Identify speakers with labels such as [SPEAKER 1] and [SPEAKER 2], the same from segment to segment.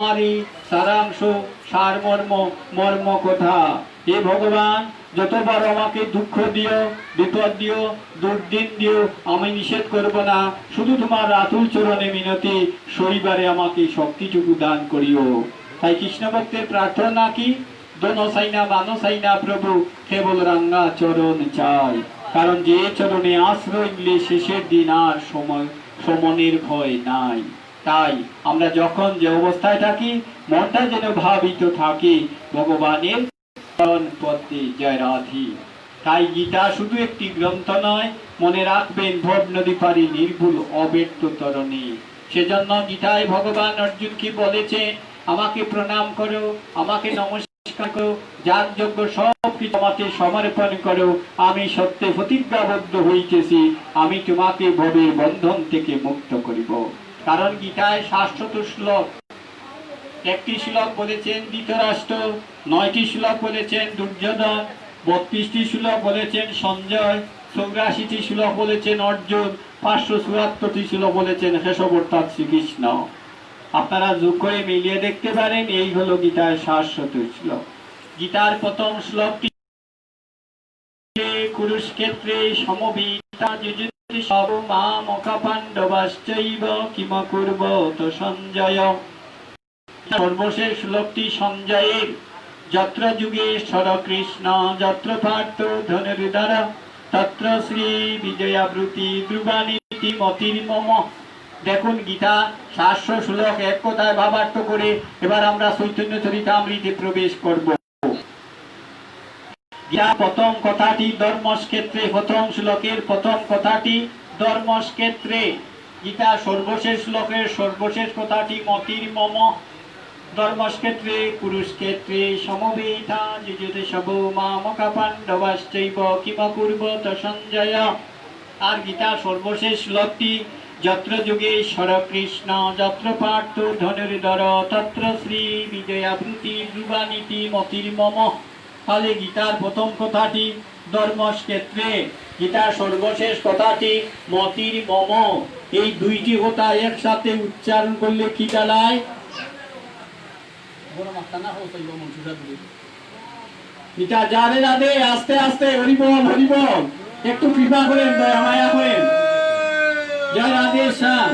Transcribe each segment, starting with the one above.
[SPEAKER 1] সারাংশ সারমর্ম মর্ম কথা। হে ভগবান, যতবার আমাকে দুঃখ দিও, বিপদ দিও, দুর্দিন দিও, আমি নিষেধ করব না। শুধু তোমার আতুল চরণে মিনতি, শরীবারে আমাকে শক্তিটুকু দান করিও। তাই কৃষ্ণ ভক্তের প্রার্থনা কি? দোনো সাইনা বানো সাইনা প্রভু, কেবল রাঙ্গা চরণ চাই। কারণ যে চরণে আশ্রয় নিলে শেষের দিন আর সমনের ভয় নাই। তাই আমরা যখন যে অবস্থায় থাকি, মনটা যেন ভাবিত থাকে ভগবানের পদ্মে জয় রাধি। তাই গীতা শুধু একটি গ্রন্থ নয়, মনে রাখবেন ভব নদী পারি নির্ভুল অব্যক্ত তরণে। সেজন্য গীতায় ভগবান অর্জুনকে বলেছেন, আমাকে প্রণাম করো, আমাকে নমস্কার করো, যার যোগ্য সব কিছু আমাকে সমর্পণ করো। আমি সত্যে প্রতিজ্ঞাবদ্ধ হইতেছি, আমি তোমাকে ভবের বন্ধন থেকে মুক্ত করিব। কারণ গীতায় ৬০০ শ্লোক, একটি শ্লোক বলেছেন ধৃতরাষ্ট্র, ৯টি শ্লোক বলেছেন দুর্যোধন, ৩২টি শ্লোক বলেছেন সঞ্জয়, ৮৪টি শ্লোক বলেছেন অর্জুন, ৫৭৪টি শ্লোক বলেছেন কেশব অর্থাৎ শ্রীকৃষ্ণ। আপনারা যোগ করে মিলিয়ে দেখতে পারেন, এই হলো গীতার ৬০০ শ্লোক। গীতার প্রথম শ্লোকটি কুরুক্ষেত্রে সমবেতা যুযুৎসু সর্বমামকা পাণ্ডবাশ্চৈব কিমকুর্বত সঞ্জয়। সর্বশেষ শ্লোকটি সঞ্জয়ের, যত্র যুগেশ্বর কৃষ্ণ যত্র পার্থ ধনুর্ধর তত্র শ্রী বিজয়াবৃতি ধ্রুবানীতি মতির্মম। দেখুন, গীতা ৭০০ শ্লোক এক কথায় ভাবার্থ করে এবার আমরা চৈতন্য চরিতামৃতে প্রবেশ করব। গীতা প্রথম কথাটি ধর্মক্ষেত্রে, প্রথম শ্লোকের প্রথম কথাটি ধর্মক্ষেত্রে। গীতা সর্বশেষ শ্লোকের সর্বশেষ কথাটি মতির্মম। ধর্মক্ষেত্রে কুরুক্ষেত্রে সমবেতা যুযুৎসু মামকা পাণ্ডবাশ্চৈব কিমকুর্বত সঞ্জয়। আর গীতার সর্বশেষ শ্লোকটি যত্র যুগেশ্বর কৃষ্ণ যত্র পার্থ ধনুর্ধর তত্র শ্রী বিজয়াবৃতি ধ্রুবানীতি মতির্মম। তাহলে গীতার প্রথম কথাটি ধর্মক্ষেত্রে, গীতার সর্বশেষ কথাটি মতির্মম। এই দুইটি কথা একসাথে উচ্চারণ করলে কি দাঁড়ায়? গীতা যাবে যাবে, আস্তে আস্তে, হরিবল হরিবল, একটু কৃপা করেন, দয়া মায়া করেন। জয় রাধে শ্যাম।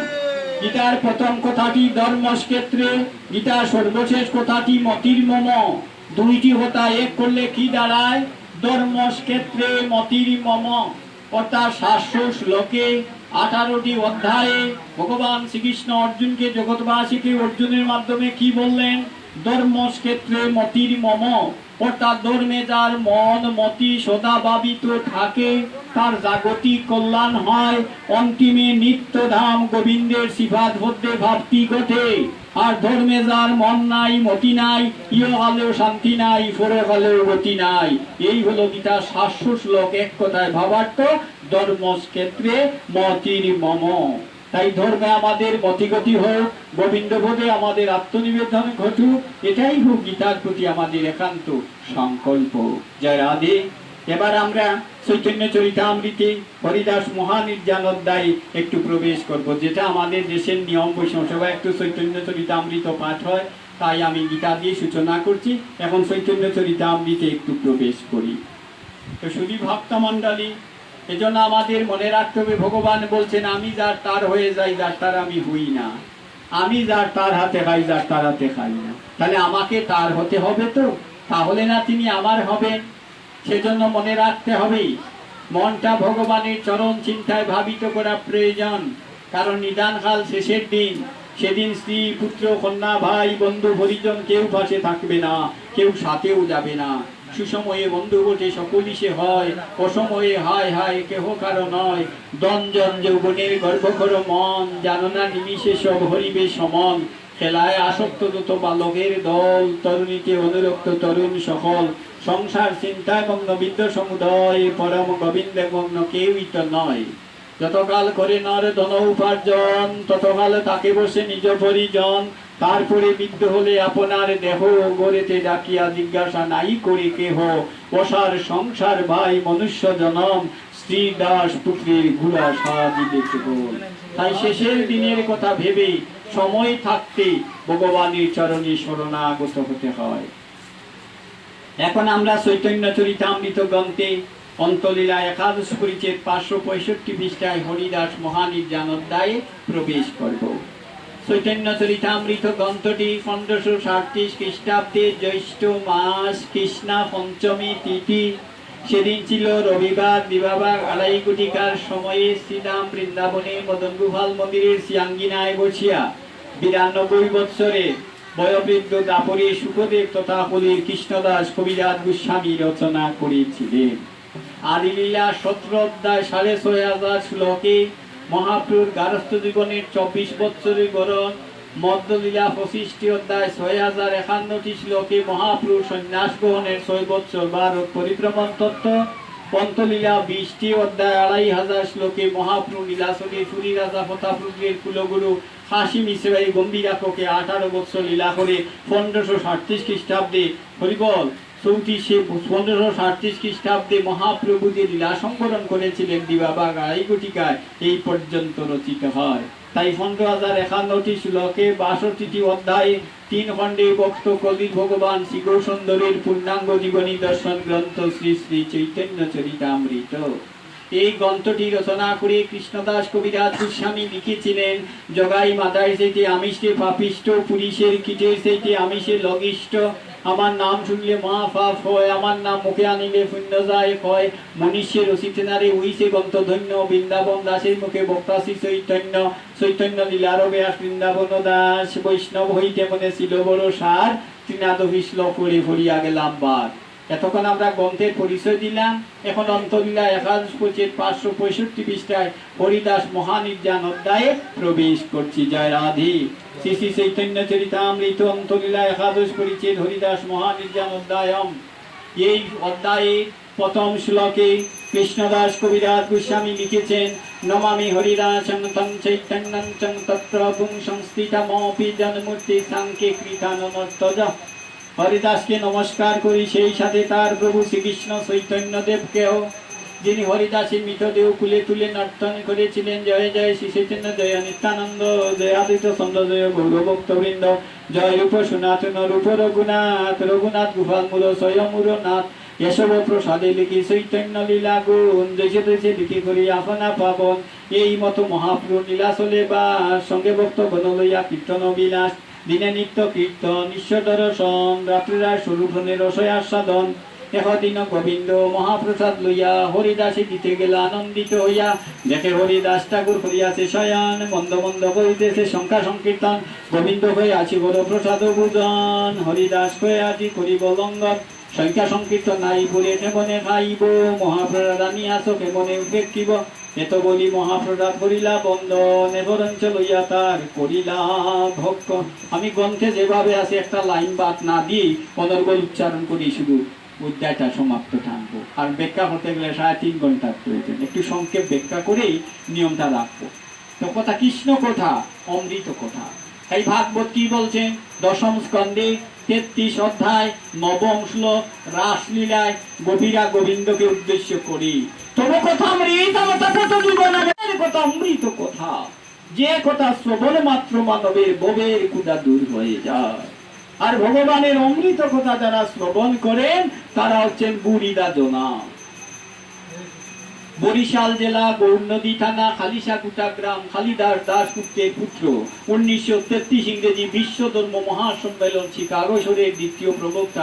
[SPEAKER 1] গীতার প্রথম কথাটি ধর্মক্ষেত্রে, গীতার সর্বশেষ কথাটি মতির্মম। দুইটি কথা এক করলে কি দাঁড়ায়? ধর্মক্ষেত্রে মতির্মম। অর্থাৎ ৭০০ শ্লোকে ১৮টি অধ্যায়ে ভগবান শ্রীকৃষ্ণ অর্জুনকে, জগৎবাসীকে অর্জুনের মাধ্যমে কি বললেন? ধর্মক্ষেত্রে মতির্মম। অর্থাৎ ধর্মে যার মন মতি সদা ভাবিত থাকে, তার জাগতিক কল্যাণ হয়, অন্তিমে নিত্যধাম গোবিন্দের সিফাত মধ্যে ভাবতি ঘটে। আর ধর্মে যার মন নাই, মতি নাই, ইহকালেও শান্তি নাই, পরকালেও গতি নাই। এই হলো গীতা ৭০০ শ্লোক এক কথায় ভাবার্থ, ধর্মক্ষেত্রে মতির্মম। তাই ধর্মে আমাদের মতিগতি হোক, গোবিন্দ বোধে আমাদের আত্মনিবেদন ঘটুক, এটাই হোক গীতার প্রতি আমাদের একান্ত সংকল্প। জয় রাধে। এবার আমরা চৈতন্য চরিতামৃতে হরিদাস মহানির্যান অধ্যায়ে একটু প্রবেশ করব, যেটা আমাদের দেশের নিয়ম। বৈষ্ণব সভায় একটু চৈতন্য চরিতামৃত পাঠ হয়, তাই আমি গীতা দিয়ে সূচনা করছি। এখন চৈতন্য চরিতামৃতে একটু প্রবেশ করি। তো শুধু ভক্তমণ্ডলী, এজন্য আমাদের মনে রাখতে হবে, ভগবান বলছেন আমি যার তার হয়ে যাই, যার তার আমি হই না। আমি যার তার হাতে খাই, যার তার হাতে খাই না। তাহলে আমাকে তার হতে হবে, তো তাহলে না তিনি আমার হবেন। সেজন্য মনে রাখতে হবে, মনটা ভগবানের চরণ চিন্তায় ভাবিত করা প্রয়োজন। কারণ নিদানকাল শেষের দিন, সেদিন স্ত্রী পুত্র কন্যা ভাই বন্ধু পরিজন কেউ পাশে থাকবে না, কেউ সাথেও যাবে না। সুসময়ে বন্ধু বটে সকলই সে হয়, অসময়ে হায় হায় কেহ কারো নয়। দঞ্জন যৌবনের গর্ভকর মন, জানো না নিমিষে সব হরিবে সমন। খেলায় আসক্ত যত বালকের দল, তরুণীতে অনুরক্ত তরুণ সকল। সংসার চিন্তায় মগ্ন বিদ্য সমুদয়, পরম গোবিন্দে মগ্ন কেউই তো নয়। যতকাল করে নর ধন উপার্জন, ততকাল তাকে বসে নিজ পরিজন। তারপরে বিদ্ধ হলে আপনার দেহ, গড়েতে ডাকিয়া জিজ্ঞাসা নাই করে কেহ। অসার সংসার ভাই মনুষ্য জনম, স্ত্রী দাস পুত্রের ঘুরা সাজিবে কেবল। তাই শেষের দিনের কথা ভেবে সময় থাকতে ভগবানের চরণে শরণাগত হতে হয়। এখন আমরা চৈতন্য চরিতামৃত গ্রন্থে অন্তলীলা একাদশ পরিচ্ছেদ 565 পৃষ্ঠায় হরিদাস মহানির্যান অধ্যায়ে প্রবেশ করব। চৈতন্য চরিতামৃত গ্রন্থটি 1537 খ্রিস্টাব্দে জ্যৈষ্ঠ মাস কৃষ্ণা পঞ্চমী তিথি, সেদিন ছিল রবিবার, দিবাভাগ 2:30 ঘটিকার সময়ে শ্রীরাম বৃন্দাবনে মদন গোপাল মন্দিরের সিয়াঙ্গিনায় বসিয়া 92 বৎসরে বয়োবৃদ্ধ দাপরে সুখদেব তথা কলির কৃষ্ণদাস কবিরাজ গোস্বামী রচনা করেছিলেন। আদিলীলা 17 অধ্যায় 6500 শ্লোকে মহাপ্রভুর গারস্থ জীবনের 24 বৎসরের গরণ, মধ্যলীলা 25 অধ্যায় 6051 শ্লোকে মহাপ্রভু সন্ন্যাস গ্রহণের 6 বৎসর ভারত পরিভ্রমণ তত্ত্ব, পন্তলীলা 20 অধ্যায় 2500 শ্লোকে মহাপ্রভু লীলাচলে পুরী রাজা প্রতাপরুদ্রের কুলগুরু কাশী মিশ্রাই গম্ভীরাকে 18 বৎসর লীলা করে 1537 খ্রিস্টাব্দে হরিবল 1537 খ্রিস্টাব্দে মহাপ্রভু যে লীলা সংকলন করেছিলেন দিবাভাগ 2:30 ঘটিকায় এই পর্যন্ত রচিত হয়। তাই 15,051 শ্লোকে 62টি অধ্যায়ে 3 খণ্ডে বক্ত কলির ভগবান শ্রী গৌরসুন্দরের পূর্ণাঙ্গ জীবনী দর্শন গ্রন্থ শ্রী শ্রী চৈতন্য চরিতামৃত। এই গ্রন্থটি রচনা করে কৃষ্ণদাস কবিরাজ গোস্বামী লিখেছিলেন, জগাই মাদায় সেইতে আমিষে পাপিষ্ট, পুরুষের কীটের সেইতে আমিষে লঘিষ্ঠ, আমার নাম শুনলে মহা পাপ হয়, আমার নাম মুখে আনিলে পুণ্য যায় কয়, মনীষের রচিতে নারে উইসে গ্রন্থ ধন্য, বৃন্দাবন দাসের মুখে বক্তাসী চৈতন্য, চৈতন্য লীলার ব্যাস বৃন্দাবন দাস, বৈষ্ণব হইতে মনে ছিল বড় সার, তৃণাদভি শ্লোক পড়ে ভরিয়া গেলাম বার। এতক্ষণ আমরা গ্রন্থের পরিচয় দিলাম, এখন অন্তলীলা একাদশ পরিচ্ছেদ 565 পৃষ্ঠায় হরিদাস মহানির্যান অধ্যায়ে প্রবেশ করছি। জয় রাধে। শ্রী শ্রী চৈতন্য চরিতামৃত অন্তলীলা একাদশ পরিচ্ছেদ হরিদাস মহানির্যান অধ্যায়ম। এই অধ্যায়ে প্রথম শ্লোকে কৃষ্ণদাস কবিরাজ গোস্বামী লিখেছেন, নমামি হরিদাসং তং চৈতন্যং চং তৎপ্রভুং সংস্থিতমপি জনমূর্তি সাংখ্যে কৃতাননর্তজ। হরিদাসকে নমস্কার করি, সেই সাথে তার প্রভু শ্রীকৃষ্ণ চৈতন্য দেবকেও, যিনি হরিদাসের মৃতদেহ কুলে তুলে নর্তন করেছিলেন। জয় জয় শ্রী চৈতন্য, জয় নিত্যানন্দ, জয় আদিত্য চন্দ্র, জয় গৌরভক্তবৃন্দ, জয় রূপ সনাতন রূপ রঘুনাথ, রঘুনাথ গোপাল মূল স্বয়মূর নাথ, এসব প্রসাদে লিখি চৈতন্য লীলা গুণ, জৈসে তৈসে লিখি করি আপনা পাবন। এই মতো মহাপ্রভু লীলা চলে বা সঙ্গে ভক্ত গণ লইয়া কীর্তন বিলাস, দিনে নিত্য কীর্তন ঈশ্বর দর্শন, রাত্রিরা স্বরূপনের রসয় আস্বাদন। একদিন গোবিন্দ মহাপ্রসাদ লইয়া হরিদাসে দিতে গেল আনন্দিত হইয়া, দেখে হরিদাস ঠাকুর করিয়াছে শয়ন, মন্দ মন্দ করিতেছে সংখ্যা সংকীর্তন, গোবিন্দ হয়ে আছি বড় প্রসাদ ভূজন, হরিদাস হয়ে আছি করিব লঙ্ঘন, সংখ্যা সংকীর্তন নাই বলে কেমনে খাইব, মহাপ্রসাদ আনিয়াছ কেমনে উপেক্ষিব। এত বলি মহাপ্রসাদ করিলা বন্দন, এবরঞ্চ লইয়া তার করিলা ভক্ষণ। আমি গ্রন্থে যেভাবে আছে একটা লাইন বাদ না দিয়ে অনর্গল উচ্চারণ করি শুধু অধ্যায়টা সমাপ্ত টানবো, আর ব্যাখ্যা করতে গেলে 3.5 ঘন্টার প্রয়োজন। একটু সংক্ষেপ ব্যাখ্যা করেই নিয়মটা রাখবো। তো কথা কৃষ্ণ কথা, অমৃত কথা। তাই ভাগবত কি বলছেন, দশম স্কন্ধে 33 অধ্যায় 9ম শ্লোক, রাসলীলায় গোপীরা গোবিন্দকে উদ্দেশ্য করি, তবু কথা অমৃত, কথা অমৃত কথা, যে কথা শ্রবণ মাত্র মানবের ভবের ক্ষুধা দূর হয়ে যায়। আর ভগবানের অমৃত কথা যারা শ্রবণ করেন তারা হচ্ছেন বুড়িদা জনা। বরিশাল জেলা গৌরনদী থানা খালিশাকুটা গ্রাম খালিদাস দাসগুপ্তের পুত্র 1933 ইংরেজি বিশ্ব ধর্ম মহাসম্মেলন শিকাগো শহরের দ্বিতীয় প্রবক্তা।